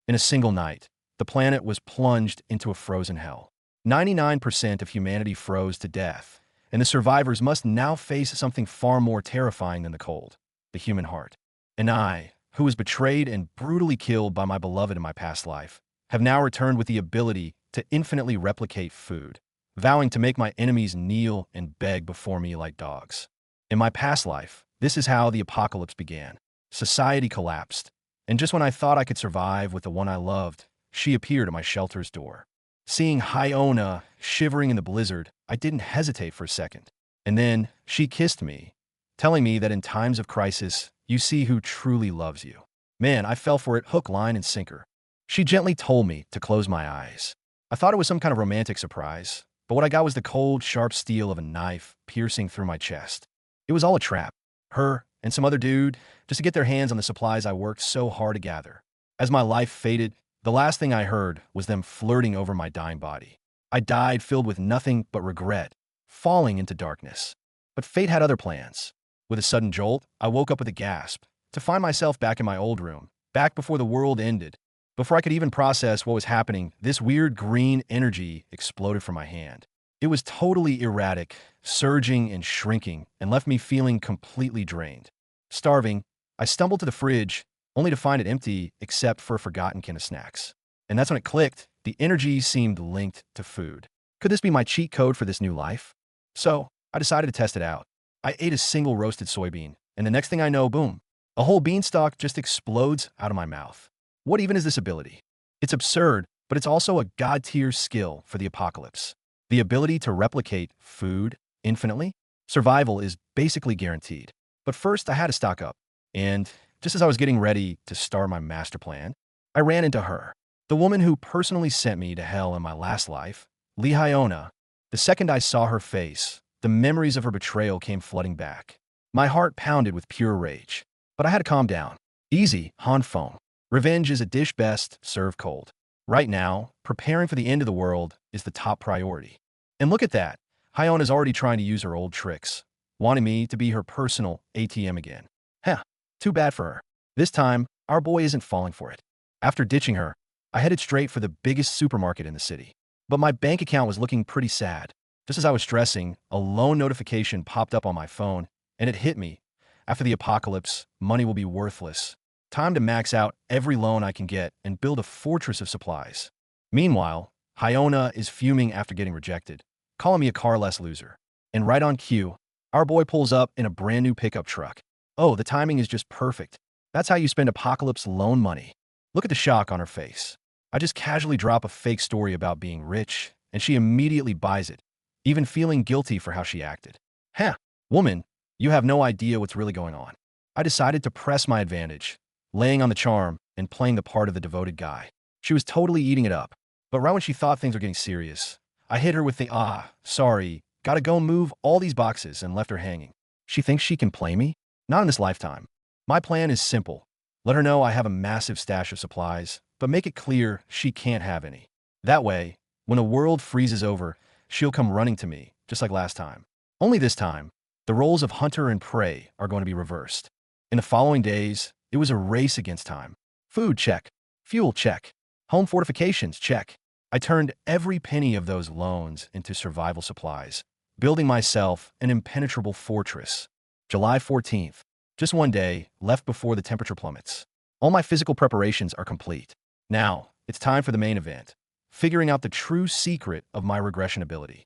In a single night, the planet was plunged into a frozen hell. 99% of humanity froze to death, and the survivors must now face something far more terrifying than the cold: the human heart. And I, who was betrayed and brutally killed by my beloved in my past life, have now returned with the ability to infinitely replicate food, vowing to make my enemies kneel and beg before me like dogs. In my past life, this is how the apocalypse began. Society collapsed, and just when I thought I could survive with the one I loved, she appeared at my shelter's door. Seeing Hyona shivering in the blizzard, I didn't hesitate for a second. And then she kissed me, telling me that in times of crisis, you see who truly loves you. Man, I fell for it hook, line, and sinker. She gently told me to close my eyes. I thought it was some kind of romantic surprise, but what I got was the cold, sharp steel of a knife piercing through my chest. It was all a trap. Her and some other dude, just to get their hands on the supplies I worked so hard to gather. As my life faded, the last thing I heard was them flirting over my dying body. I died filled with nothing but regret, falling into darkness. But fate had other plans. With a sudden jolt, I woke up with a gasp, to find myself back in my old room, back before the world ended. Before I could even process what was happening, this weird green energy exploded from my hand. It was totally erratic, surging and shrinking, and left me feeling completely drained. Starving, I stumbled to the fridge, only to find it empty except for a forgotten can of snacks. And that's when it clicked. The energy seemed linked to food. Could this be my cheat code for this new life? So, I decided to test it out. I ate a single roasted soybean, and the next thing I know, boom, a whole beanstalk just explodes out of my mouth. What even is this ability? It's absurd, but it's also a god-tier skill for the apocalypse. The ability to replicate food infinitely? Survival is basically guaranteed. But first, I had to stock up. And just as I was getting ready to start my master plan, I ran into her, the woman who personally sent me to hell in my last life, Hyona. The second I saw her face, the memories of her betrayal came flooding back. My heart pounded with pure rage. But I had to calm down. Easy, Han Feng. Revenge is a dish best served cold. Right now, preparing for the end of the world is the top priority. And look at that. Hyona's already trying to use her old tricks, wanting me to be her personal ATM again. Heh, too bad for her. This time, our boy isn't falling for it. After ditching her, I headed straight for the biggest supermarket in the city. But my bank account was looking pretty sad. Just as I was stressing, a loan notification popped up on my phone, and it hit me. After the apocalypse, money will be worthless. Time to max out every loan I can get and build a fortress of supplies. Meanwhile, Hyona is fuming after getting rejected, calling me a car-less loser. And right on cue, our boy pulls up in a brand new pickup truck. Oh, the timing is just perfect. That's how you spend apocalypse loan money. Look at the shock on her face. I just casually drop a fake story about being rich, and she immediately buys it, even feeling guilty for how she acted. Heh, woman, you have no idea what's really going on. I decided to press my advantage, laying on the charm and playing the part of the devoted guy. She was totally eating it up. But right when she thought things were getting serious, I hit her with the sorry, gotta go move all these boxes, and left her hanging. She thinks she can play me? Not in this lifetime. My plan is simple. Let her know I have a massive stash of supplies, but make it clear she can't have any. That way, when the world freezes over, she'll come running to me, just like last time. Only this time, the roles of hunter and prey are going to be reversed. In the following days, it was a race against time. Food, check. Fuel, check. Home fortifications, check. I turned every penny of those loans into survival supplies, building myself an impenetrable fortress. July 14th. Just one day, left before the temperature plummets. All my physical preparations are complete. Now, it's time for the main event, figuring out the true secret of my regression ability.